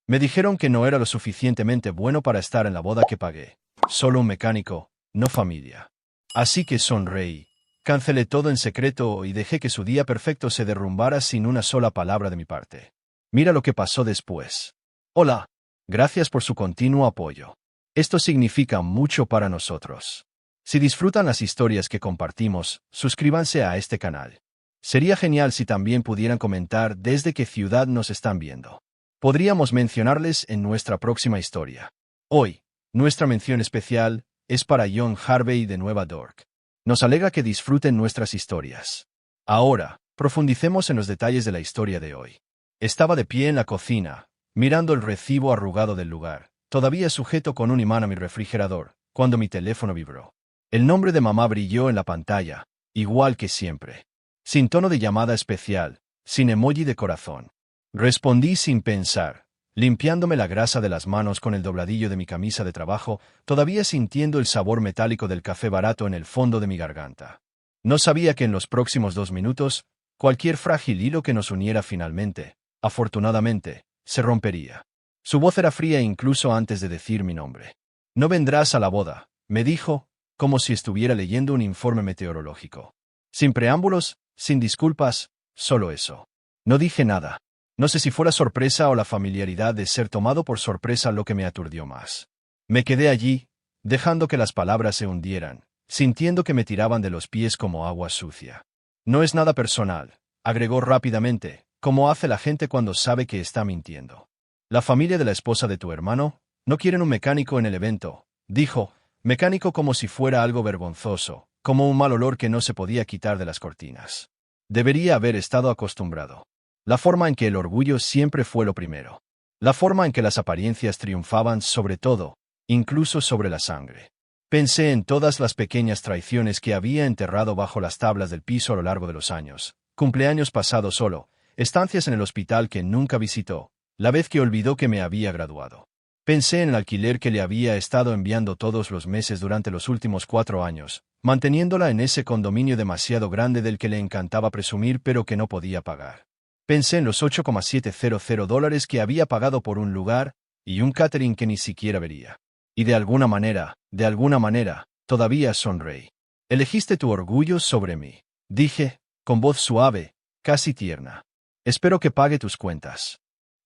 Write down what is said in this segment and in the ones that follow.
Me dijeron que no era lo suficientemente bueno para estar en la boda que pagué. Solo un mecánico, no familia. Así que sonreí. Cancelé todo en secreto y dejé que su día perfecto se derrumbara sin una sola palabra de mi parte. Mira lo que pasó después. Hola. Gracias por su continuo apoyo. Esto significa mucho para nosotros. Si disfrutan las historias que compartimos, suscríbanse a este canal. Sería genial si también pudieran comentar desde qué ciudad nos están viendo. Podríamos mencionarles en nuestra próxima historia. Hoy, nuestra mención especial es para John Harvey de Nueva York. Nos alegra que disfruten nuestras historias. Ahora, profundicemos en los detalles de la historia de hoy. Estaba de pie en la cocina, mirando el recibo arrugado del lugar, todavía sujeto con un imán a mi refrigerador, cuando mi teléfono vibró. El nombre de mamá brilló en la pantalla, igual que siempre. Sin tono de llamada especial, sin emoji de corazón. Respondí sin pensar, limpiándome la grasa de las manos con el dobladillo de mi camisa de trabajo, todavía sintiendo el sabor metálico del café barato en el fondo de mi garganta. No sabía que en los próximos 2 minutos, cualquier frágil hilo que nos uniera finalmente, afortunadamente, se rompería. Su voz era fría incluso antes de decir mi nombre. No vendrás a la boda, me dijo, como si estuviera leyendo un informe meteorológico. Sin preámbulos, sin disculpas, solo eso. No dije nada. No sé si fue la sorpresa o la familiaridad de ser tomado por sorpresa lo que me aturdió más. Me quedé allí, dejando que las palabras se hundieran, sintiendo que me tiraban de los pies como agua sucia. No es nada personal, agregó rápidamente, como hace la gente cuando sabe que está mintiendo. La familia de la esposa de tu hermano no quieren un mecánico en el evento, dijo, mecánico como si fuera algo vergonzoso, como un mal olor que no se podía quitar de las cortinas. Debería haber estado acostumbrado. La forma en que el orgullo siempre fue lo primero. La forma en que las apariencias triunfaban sobre todo, incluso sobre la sangre. Pensé en todas las pequeñas traiciones que había enterrado bajo las tablas del piso a lo largo de los años. Cumpleaños pasado solo, estancias en el hospital que nunca visitó, la vez que olvidó que me había graduado. Pensé en el alquiler que le había estado enviando todos los meses durante los últimos 4 años, manteniéndola en ese condominio demasiado grande del que le encantaba presumir pero que no podía pagar. Pensé en los $8,700 que había pagado por un lugar y un catering que ni siquiera vería. Y de alguna manera, todavía sonreí. Elegiste tu orgullo sobre mí, dije, con voz suave, casi tierna. Espero que pague tus cuentas.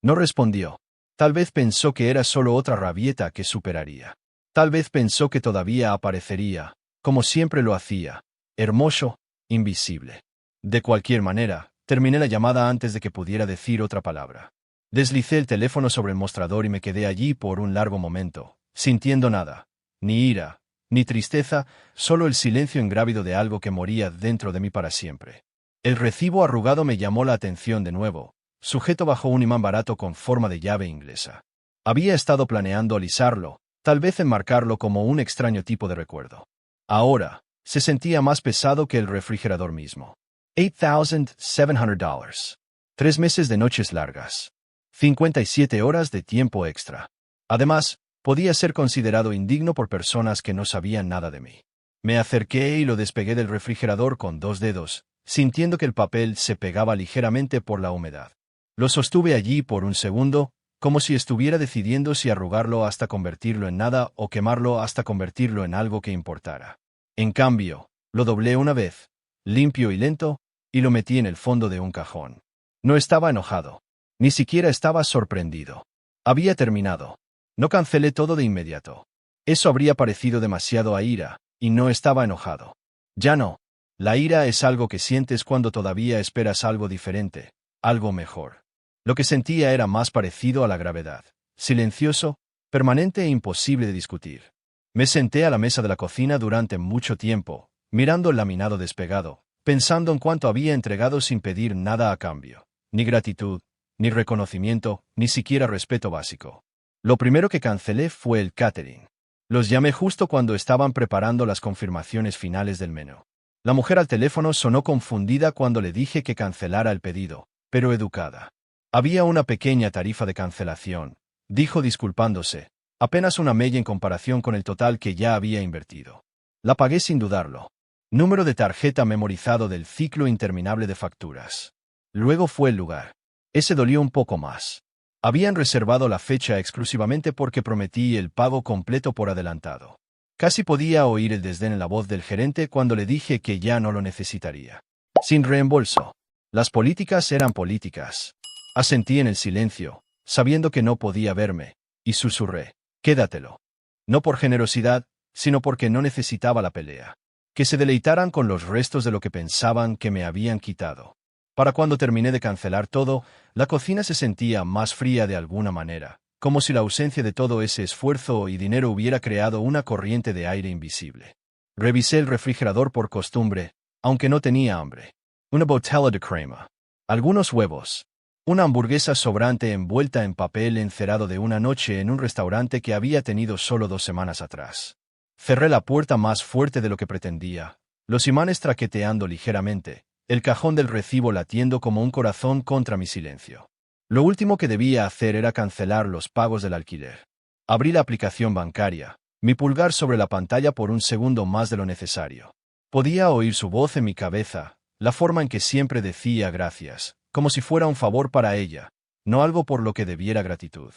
No respondió. Tal vez pensó que era solo otra rabieta que superaría. Tal vez pensó que todavía aparecería, como siempre lo hacía, hermoso, invisible. De cualquier manera, terminé la llamada antes de que pudiera decir otra palabra. Deslicé el teléfono sobre el mostrador y me quedé allí por un largo momento, sintiendo nada, ni ira, ni tristeza, solo el silencio ingrávido de algo que moría dentro de mí para siempre. El recibo arrugado me llamó la atención de nuevo, sujeto bajo un imán barato con forma de llave inglesa. Había estado planeando alisarlo, tal vez enmarcarlo como un extraño tipo de recuerdo. Ahora, se sentía más pesado que el refrigerador mismo. $8,700. 3 meses de noches largas. 57 horas de tiempo extra. Además, podía ser considerado indigno por personas que no sabían nada de mí. Me acerqué y lo despegué del refrigerador con 2 dedos, sintiendo que el papel se pegaba ligeramente por la humedad. Lo sostuve allí por un segundo, como si estuviera decidiendo si arrugarlo hasta convertirlo en nada o quemarlo hasta convertirlo en algo que importara. En cambio, lo doblé una vez, limpio y lento, y lo metí en el fondo de un cajón. No estaba enojado. Ni siquiera estaba sorprendido. Había terminado. No cancelé todo de inmediato. Eso habría parecido demasiado a ira, y no estaba enojado. Ya no. La ira es algo que sientes cuando todavía esperas algo diferente, algo mejor. Lo que sentía era más parecido a la gravedad, silencioso, permanente e imposible de discutir. Me senté a la mesa de la cocina durante mucho tiempo, mirando el laminado despegado, pensando en cuánto había entregado sin pedir nada a cambio, ni gratitud, ni reconocimiento, ni siquiera respeto básico. Lo primero que cancelé fue el catering. Los llamé justo cuando estaban preparando las confirmaciones finales del menú. La mujer al teléfono sonó confundida cuando le dije que cancelara el pedido, pero educada. Había una pequeña tarifa de cancelación, dijo disculpándose, apenas una mella en comparación con el total que ya había invertido. La pagué sin dudarlo. Número de tarjeta memorizado del ciclo interminable de facturas. Luego fue el lugar. Ese dolió un poco más. Habían reservado la fecha exclusivamente porque prometí el pago completo por adelantado. Casi podía oír el desdén en la voz del gerente cuando le dije que ya no lo necesitaría. Sin reembolso. Las políticas eran políticas. Asentí en el silencio, sabiendo que no podía verme, y susurré, quédatelo. No por generosidad, sino porque no necesitaba la pelea. Que se deleitaran con los restos de lo que pensaban que me habían quitado. Para cuando terminé de cancelar todo, la cocina se sentía más fría de alguna manera, como si la ausencia de todo ese esfuerzo y dinero hubiera creado una corriente de aire invisible. Revisé el refrigerador por costumbre, aunque no tenía hambre. Una botella de crema. Algunos huevos. Una hamburguesa sobrante envuelta en papel encerado de una noche en un restaurante que había tenido solo 2 semanas atrás. Cerré la puerta más fuerte de lo que pretendía, los imanes traqueteando ligeramente, el cajón del recibo latiendo como un corazón contra mi silencio. Lo último que debía hacer era cancelar los pagos del alquiler. Abrí la aplicación bancaria, mi pulgar sobre la pantalla por un segundo más de lo necesario. Podía oír su voz en mi cabeza, la forma en que siempre decía gracias, como si fuera un favor para ella, no algo por lo que debiera gratitud.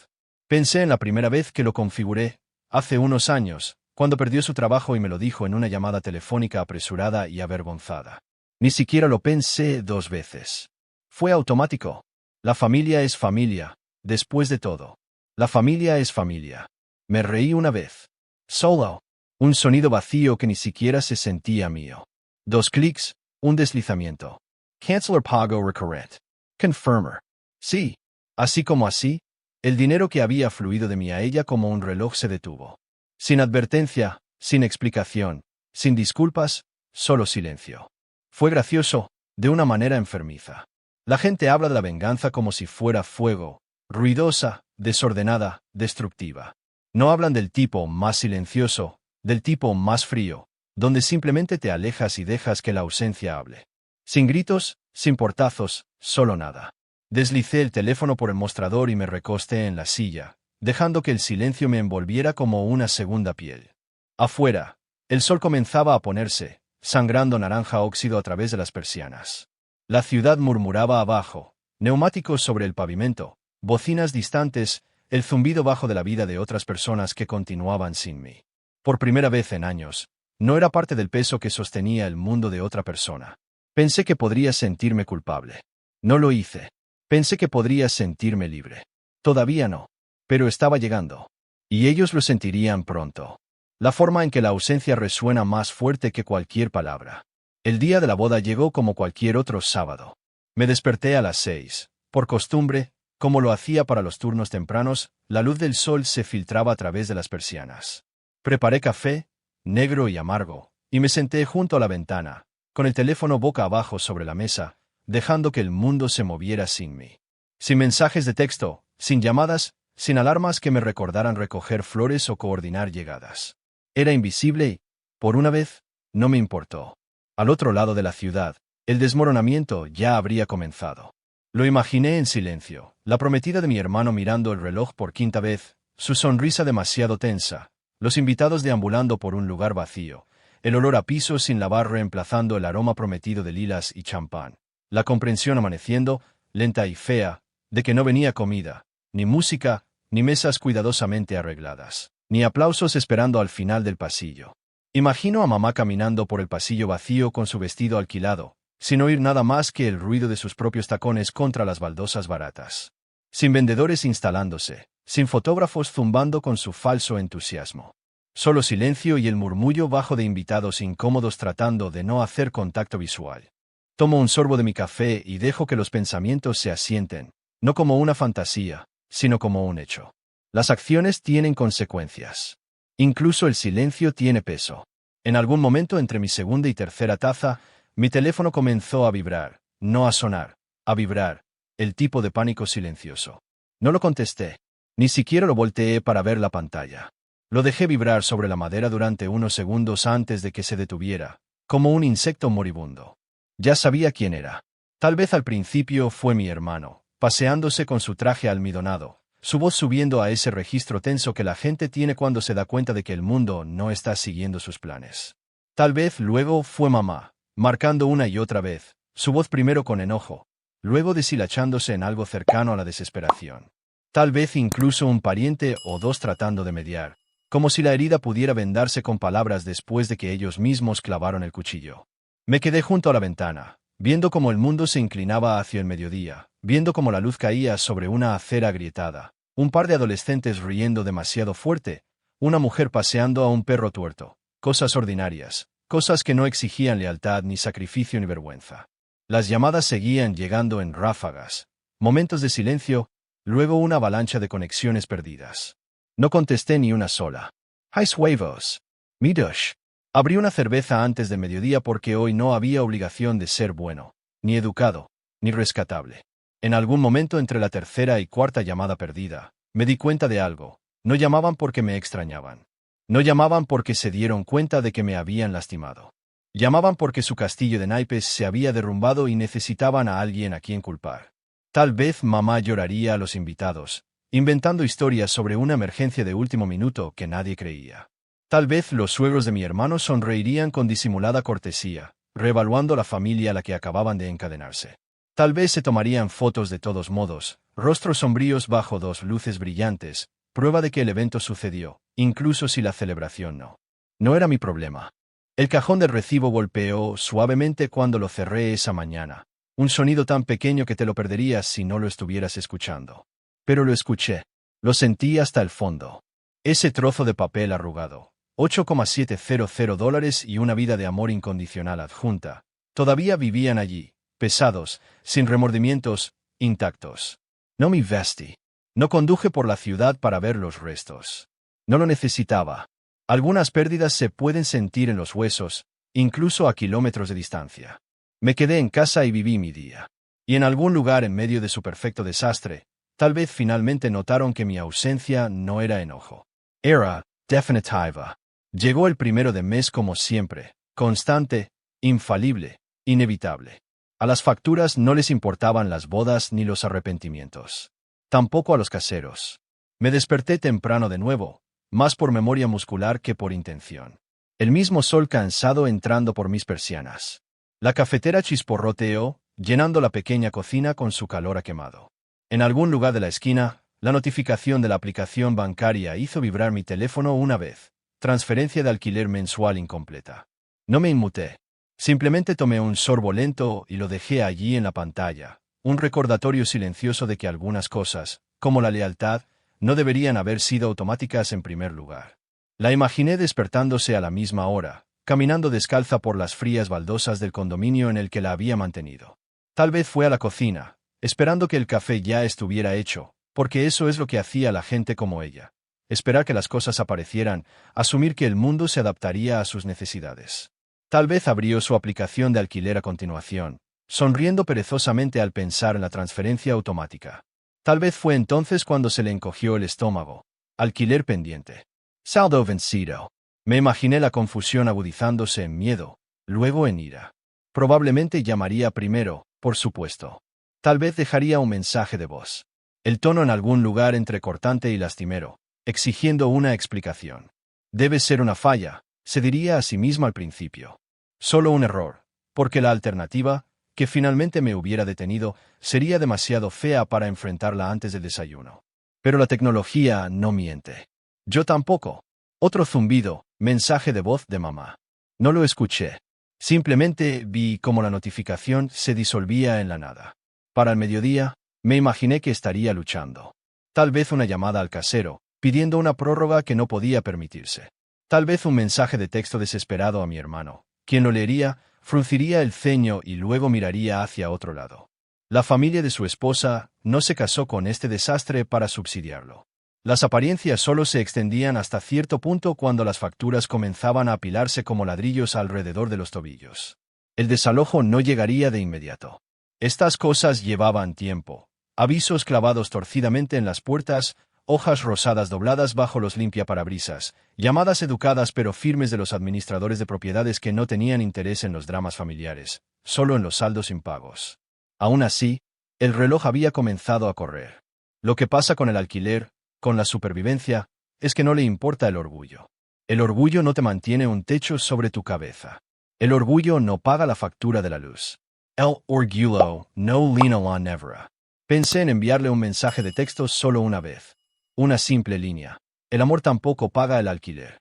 Pensé en la primera vez que lo configuré, hace unos años, cuando perdió su trabajo y me lo dijo en una llamada telefónica apresurada y avergonzada. Ni siquiera lo pensé 2 veces. Fue automático. La familia es familia, después de todo. La familia es familia. Me reí una vez. Solo. Un sonido vacío que ni siquiera se sentía mío. 2 clics, un deslizamiento. Cancelar pago recurrent. Confirmer. Sí. Así como así, el dinero que había fluido de mí a ella como un reloj se detuvo. Sin advertencia, sin explicación, sin disculpas, solo silencio. Fue gracioso, de una manera enfermiza. La gente habla de la venganza como si fuera fuego, ruidosa, desordenada, destructiva. No hablan del tipo más silencioso, del tipo más frío, donde simplemente te alejas y dejas que la ausencia hable. Sin gritos, sin portazos, solo nada. Deslicé el teléfono por el mostrador y me recosté en la silla, dejando que el silencio me envolviera como una segunda piel. Afuera, el sol comenzaba a ponerse, sangrando naranja óxido a través de las persianas. La ciudad murmuraba abajo, neumáticos sobre el pavimento, bocinas distantes, el zumbido bajo de la vida de otras personas que continuaban sin mí. Por primera vez en años, no era parte del peso que sostenía el mundo de otra persona. Pensé que podría sentirme culpable. No lo hice. Pensé que podría sentirme libre. Todavía no. Pero estaba llegando. Y ellos lo sentirían pronto. La forma en que la ausencia resuena más fuerte que cualquier palabra. El día de la boda llegó como cualquier otro sábado. Me desperté a las 6. Por costumbre, como lo hacía para los turnos tempranos, la luz del sol se filtraba a través de las persianas. Preparé café, negro y amargo, y me senté junto a la ventana, con el teléfono boca abajo sobre la mesa, dejando que el mundo se moviera sin mí. Sin mensajes de texto, sin llamadas, sin alarmas que me recordaran recoger flores o coordinar llegadas. Era invisible y, por una vez, no me importó. Al otro lado de la ciudad, el desmoronamiento ya habría comenzado. Lo imaginé en silencio, la prometida de mi hermano mirando el reloj por 5ª vez, su sonrisa demasiado tensa, los invitados deambulando por un lugar vacío, el olor a piso sin lavar reemplazando el aroma prometido de lilas y champán, la comprensión amaneciendo, lenta y fea, de que no venía comida, ni música, ni mesas cuidadosamente arregladas, ni aplausos esperando al final del pasillo. Imagino a mamá caminando por el pasillo vacío con su vestido alquilado, sin oír nada más que el ruido de sus propios tacones contra las baldosas baratas. Sin vendedores instalándose, sin fotógrafos zumbando con su falso entusiasmo. Solo silencio y el murmullo bajo de invitados incómodos tratando de no hacer contacto visual. Tomo un sorbo de mi café y dejo que los pensamientos se asienten, no como una fantasía, sino como un hecho. Las acciones tienen consecuencias. Incluso el silencio tiene peso. En algún momento entre mi segunda y tercera taza, mi teléfono comenzó a vibrar, no a sonar, a vibrar, el tipo de pánico silencioso. No lo contesté, ni siquiera lo volteé para ver la pantalla. Lo dejé vibrar sobre la madera durante unos segundos antes de que se detuviera, como un insecto moribundo. Ya sabía quién era. Tal vez al principio fue mi hermano, paseándose con su traje almidonado, su voz subiendo a ese registro tenso que la gente tiene cuando se da cuenta de que el mundo no está siguiendo sus planes. Tal vez luego fue mamá, marcando una y otra vez, su voz primero con enojo, luego deshilachándose en algo cercano a la desesperación. Tal vez incluso un pariente o dos tratando de mediar, como si la herida pudiera vendarse con palabras después de que ellos mismos clavaron el cuchillo. Me quedé junto a la ventana, viendo cómo el mundo se inclinaba hacia el mediodía, viendo cómo la luz caía sobre una acera agrietada, un par de adolescentes riendo demasiado fuerte, una mujer paseando a un perro tuerto, cosas ordinarias, cosas que no exigían lealtad ni sacrificio ni vergüenza. Las llamadas seguían llegando en ráfagas, momentos de silencio, luego una avalancha de conexiones perdidas. No contesté ni una sola. ¡Hais huevos! ¡Midosh! Abrí una cerveza antes de mediodía porque hoy no había obligación de ser bueno, ni educado, ni rescatable. En algún momento entre la tercera y cuarta llamada perdida, me di cuenta de algo. No llamaban porque me extrañaban. No llamaban porque se dieron cuenta de que me habían lastimado. Llamaban porque su castillo de naipes se había derrumbado y necesitaban a alguien a quien culpar. Tal vez mamá lloraría a los invitados, inventando historias sobre una emergencia de último minuto que nadie creía. Tal vez los suegros de mi hermano sonreirían con disimulada cortesía, reevaluando la familia a la que acababan de encadenarse. Tal vez se tomarían fotos de todos modos, rostros sombríos bajo dos luces brillantes, prueba de que el evento sucedió, incluso si la celebración no. No era mi problema. El cajón del recibo golpeó suavemente cuando lo cerré esa mañana, un sonido tan pequeño que te lo perderías si no lo estuvieras escuchando. Pero lo escuché. Lo sentí hasta el fondo. Ese trozo de papel arrugado, $8,700 y una vida de amor incondicional adjunta, todavía vivían allí, pesados, sin remordimientos, intactos. No me vestí. No conduje por la ciudad para ver los restos. No lo necesitaba. Algunas pérdidas se pueden sentir en los huesos, incluso a kilómetros de distancia. Me quedé en casa y viví mi día. Y en algún lugar en medio de su perfecto desastre, tal vez finalmente notaron que mi ausencia no era enojo. Era definitiva. Llegó el 1 de mes como siempre, constante, infalible, inevitable. A las facturas no les importaban las bodas ni los arrepentimientos. Tampoco a los caseros. Me desperté temprano de nuevo, más por memoria muscular que por intención. El mismo sol cansado entrando por mis persianas. La cafetera chisporroteó, llenando la pequeña cocina con su calor a quemado. En algún lugar de la esquina, la notificación de la aplicación bancaria hizo vibrar mi teléfono una vez. Transferencia de alquiler mensual incompleta. No me inmuté. Simplemente tomé un sorbo lento y lo dejé allí en la pantalla, un recordatorio silencioso de que algunas cosas, como la lealtad, no deberían haber sido automáticas en primer lugar. La imaginé despertándose a la misma hora, caminando descalza por las frías baldosas del condominio en el que la había mantenido. Tal vez fue a la cocina, esperando que el café ya estuviera hecho, porque eso es lo que hacía la gente como ella. Esperar que las cosas aparecieran, asumir que el mundo se adaptaría a sus necesidades. Tal vez abrió su aplicación de alquiler a continuación, sonriendo perezosamente al pensar en la transferencia automática. Tal vez fue entonces cuando se le encogió el estómago. Alquiler pendiente. Saldo vencido. Me imaginé la confusión agudizándose en miedo, luego en ira. Probablemente llamaría primero, por supuesto. Tal vez dejaría un mensaje de voz. El tono en algún lugar entre cortante y lastimero, exigiendo una explicación. Debe ser una falla, se diría a sí misma al principio. Solo un error, porque la alternativa, que finalmente me hubiera detenido, sería demasiado fea para enfrentarla antes del desayuno. Pero la tecnología no miente. Yo tampoco. Otro zumbido, mensaje de voz de mamá. No lo escuché. Simplemente vi cómo la notificación se disolvía en la nada. Para el mediodía, me imaginé que estaría luchando. Tal vez una llamada al casero, pidiendo una prórroga que no podía permitirse. Tal vez un mensaje de texto desesperado a mi hermano, quien lo leería, frunciría el ceño y luego miraría hacia otro lado. La familia de su esposa no se casó con este desastre para subsidiarlo. Las apariencias solo se extendían hasta cierto punto cuando las facturas comenzaban a apilarse como ladrillos alrededor de los tobillos. El desalojo no llegaría de inmediato. Estas cosas llevaban tiempo. Avisos clavados torcidamente en las puertas, hojas rosadas dobladas bajo los limpiaparabrisas, llamadas educadas pero firmes de los administradores de propiedades que no tenían interés en los dramas familiares, solo en los saldos impagos. Aún así, el reloj había comenzado a correr. Lo que pasa con el alquiler, con la supervivencia, es que no le importa el orgullo. El orgullo no te mantiene un techo sobre tu cabeza. El orgullo no paga la factura de la luz. El orgullo no lina la nevera. Pensé en enviarle un mensaje de texto solo una vez. Una simple línea. El amor tampoco paga el alquiler.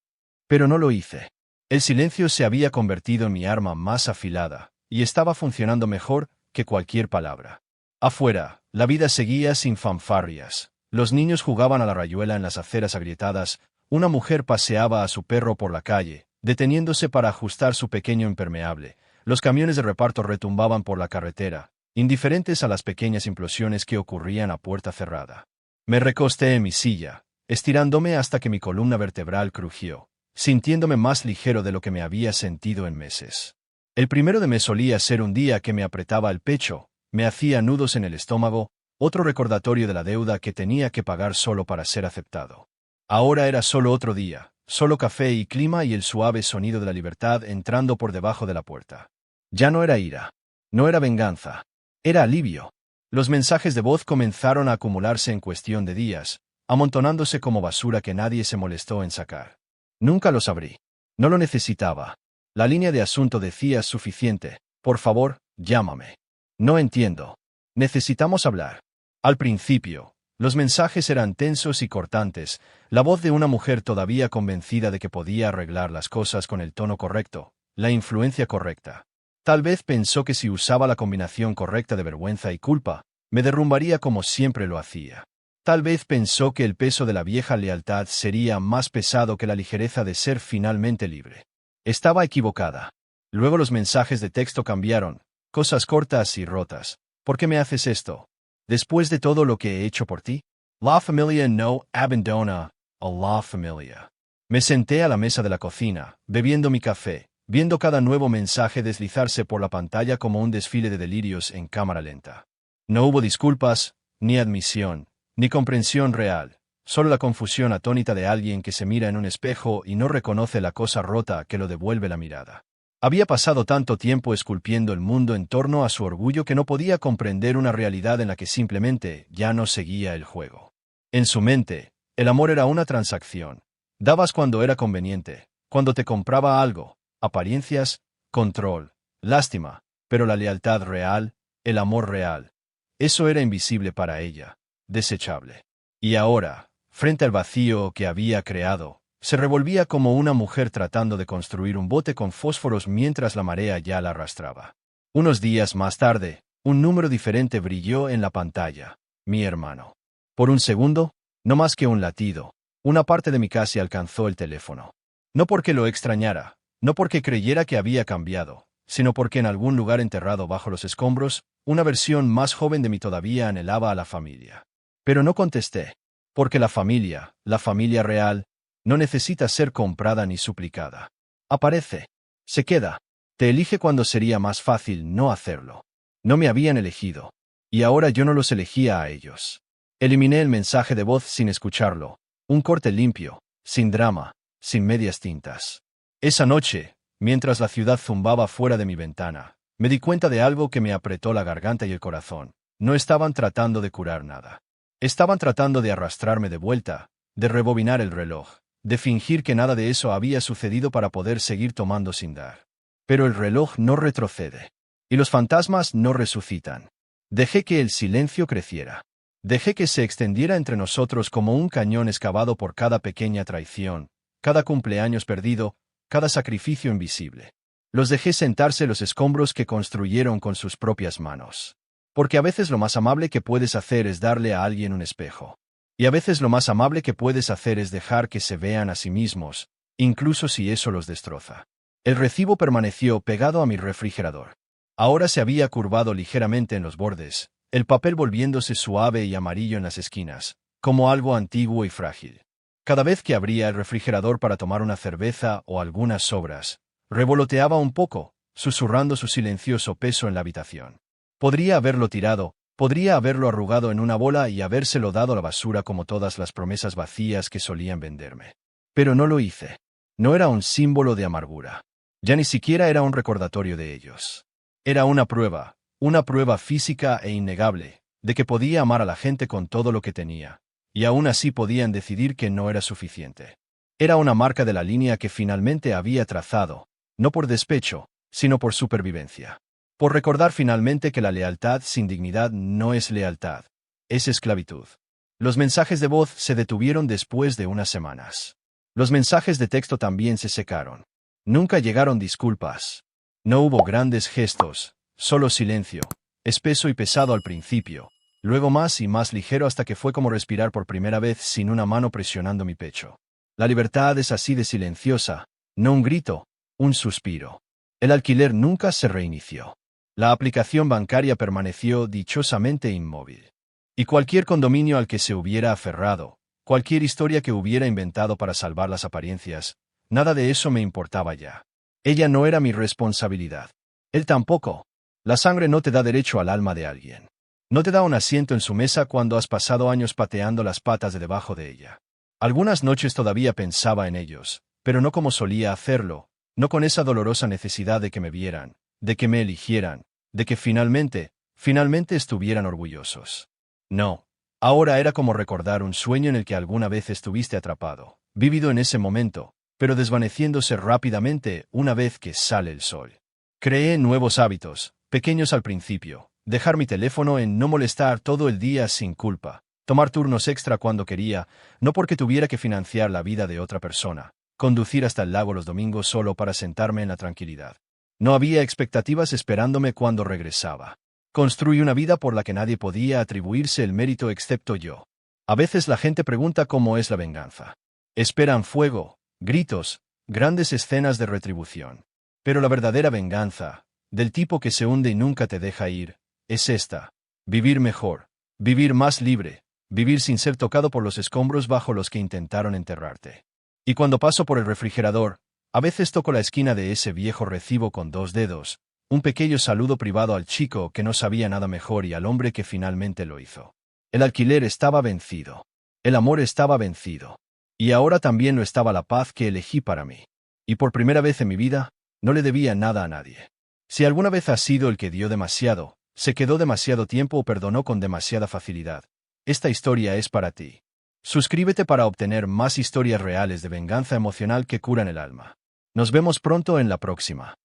Pero no lo hice. El silencio se había convertido en mi arma más afilada, y estaba funcionando mejor que cualquier palabra. Afuera, la vida seguía sin fanfarrias. Los niños jugaban a la rayuela en las aceras agrietadas, una mujer paseaba a su perro por la calle, deteniéndose para ajustar su pequeño impermeable. Los camiones de reparto retumbaban por la carretera, indiferentes a las pequeñas implosiones que ocurrían a puerta cerrada. Me recosté en mi silla, estirándome hasta que mi columna vertebral crujió, sintiéndome más ligero de lo que me había sentido en meses. El 1 de mes solía ser un día que me apretaba el pecho, me hacía nudos en el estómago, otro recordatorio de la deuda que tenía que pagar solo para ser aceptado. Ahora era solo otro día, solo café y clima y el suave sonido de la libertad entrando por debajo de la puerta. Ya no era ira. No era venganza. Era alivio. Los mensajes de voz comenzaron a acumularse en cuestión de días, amontonándose como basura que nadie se molestó en sacar. Nunca los abrí. No lo necesitaba. La línea de asunto decía suficiente. Por favor, llámame. No entiendo. Necesitamos hablar. Al principio, los mensajes eran tensos y cortantes, la voz de una mujer todavía convencida de que podía arreglar las cosas con el tono correcto, la influencia correcta. Tal vez pensó que si usaba la combinación correcta de vergüenza y culpa, me derrumbaría como siempre lo hacía. Tal vez pensó que el peso de la vieja lealtad sería más pesado que la ligereza de ser finalmente libre. Estaba equivocada. Luego los mensajes de texto cambiaron, cosas cortas y rotas. ¿Por qué me haces esto? Después de todo lo que he hecho por ti, la familia no abandona a la familia. Me senté a la mesa de la cocina, bebiendo mi café, viendo cada nuevo mensaje deslizarse por la pantalla como un desfile de delirios en cámara lenta. No hubo disculpas, ni admisión, ni comprensión real, solo la confusión atónita de alguien que se mira en un espejo y no reconoce la cosa rota que lo devuelve la mirada. Había pasado tanto tiempo esculpiendo el mundo en torno a su orgullo que no podía comprender una realidad en la que simplemente ya no seguía el juego. En su mente, el amor era una transacción. Dabas cuando era conveniente, cuando te compraba algo, apariencias, control, lástima, pero la lealtad real, el amor real, eso era invisible para ella, desechable. Y ahora, frente al vacío que había creado, se revolvía como una mujer tratando de construir un bote con fósforos mientras la marea ya la arrastraba. Unos días más tarde, un número diferente brilló en la pantalla. Mi hermano. Por un segundo, no más que un latido, una parte de mí casi alcanzó el teléfono. No porque lo extrañara, no porque creyera que había cambiado, sino porque en algún lugar enterrado bajo los escombros, una versión más joven de mí todavía anhelaba a la familia. Pero no contesté, porque la familia real, no necesita ser comprada ni suplicada. Aparece. Se queda. Te elige cuando sería más fácil no hacerlo. No me habían elegido. Y ahora yo no los elegía a ellos. Eliminé el mensaje de voz sin escucharlo. Un corte limpio, sin drama, sin medias tintas. Esa noche, mientras la ciudad zumbaba fuera de mi ventana, me di cuenta de algo que me apretó la garganta y el corazón. No estaban tratando de curar nada. Estaban tratando de arrastrarme de vuelta, de rebobinar el reloj, de fingir que nada de eso había sucedido para poder seguir tomando sin dar. Pero el reloj no retrocede. Y los fantasmas no resucitan. Dejé que el silencio creciera. Dejé que se extendiera entre nosotros como un cañón excavado por cada pequeña traición, cada cumpleaños perdido, cada sacrificio invisible. Los dejé sentarse los escombros que construyeron con sus propias manos. Porque a veces lo más amable que puedes hacer es darle a alguien un espejo. Y a veces lo más amable que puedes hacer es dejar que se vean a sí mismos, incluso si eso los destroza. El recibo permaneció pegado a mi refrigerador. Ahora se había curvado ligeramente en los bordes, el papel volviéndose suave y amarillo en las esquinas, como algo antiguo y frágil. Cada vez que abría el refrigerador para tomar una cerveza o algunas sobras, revoloteaba un poco, susurrando su silencioso peso en la habitación. Podría haberlo tirado, podría haberlo arrugado en una bola y habérselo dado a la basura como todas las promesas vacías que solían venderme. Pero no lo hice. No era un símbolo de amargura. Ya ni siquiera era un recordatorio de ellos. Era una prueba física e innegable, de que podía amar a la gente con todo lo que tenía, y aún así podían decidir que no era suficiente. Era una marca de la línea que finalmente había trazado, no por despecho, sino por supervivencia. Por recordar finalmente que la lealtad sin dignidad no es lealtad, Es esclavitud. Los mensajes de voz se detuvieron después de unas semanas. Los mensajes de texto también se secaron. Nunca llegaron disculpas. No hubo grandes gestos, solo silencio, espeso y pesado al principio, luego más y más ligero hasta que fue como respirar por primera vez sin una mano presionando mi pecho. La libertad es así de silenciosa, no un grito, un suspiro. El alquiler nunca se reinició. La aplicación bancaria permaneció dichosamente inmóvil. Y cualquier condominio al que se hubiera aferrado, cualquier historia que hubiera inventado para salvar las apariencias, nada de eso me importaba ya. Ella no era mi responsabilidad. Él tampoco. La sangre no te da derecho al alma de alguien. No te da un asiento en su mesa cuando has pasado años pateando las patas de debajo de ella. Algunas noches todavía pensaba en ellos, pero no como solía hacerlo, no con esa dolorosa necesidad de que me vieran, de que me eligieran, de que finalmente estuvieran orgullosos. No. Ahora era como recordar un sueño en el que alguna vez estuviste atrapado, vivido en ese momento, pero desvaneciéndose rápidamente una vez que sale el sol. Creé nuevos hábitos, pequeños al principio, dejar mi teléfono en no molestar todo el día sin culpa, tomar turnos extra cuando quería, no porque tuviera que financiar la vida de otra persona, conducir hasta el lago los domingos solo para sentarme en la tranquilidad. No había expectativas esperándome cuando regresaba. Construí una vida por la que nadie podía atribuirse el mérito excepto yo. A veces la gente pregunta cómo es la venganza. Esperan fuego, gritos, grandes escenas de retribución. Pero la verdadera venganza, del tipo que se hunde y nunca te deja ir, es esta: vivir mejor, vivir más libre, vivir sin ser tocado por los escombros bajo los que intentaron enterrarte. Y cuando paso por el refrigerador, a veces toco la esquina de ese viejo recibo con 2 dedos, un pequeño saludo privado al chico que no sabía nada mejor y al hombre que finalmente lo hizo. El alquiler estaba vencido. El amor estaba vencido. Y ahora también lo estaba la paz que elegí para mí. Y por primera vez en mi vida, no le debía nada a nadie. Si alguna vez has sido el que dio demasiado, se quedó demasiado tiempo o perdonó con demasiada facilidad, esta historia es para ti. Suscríbete para obtener más historias reales de venganza emocional que curan el alma. Nos vemos pronto en la próxima.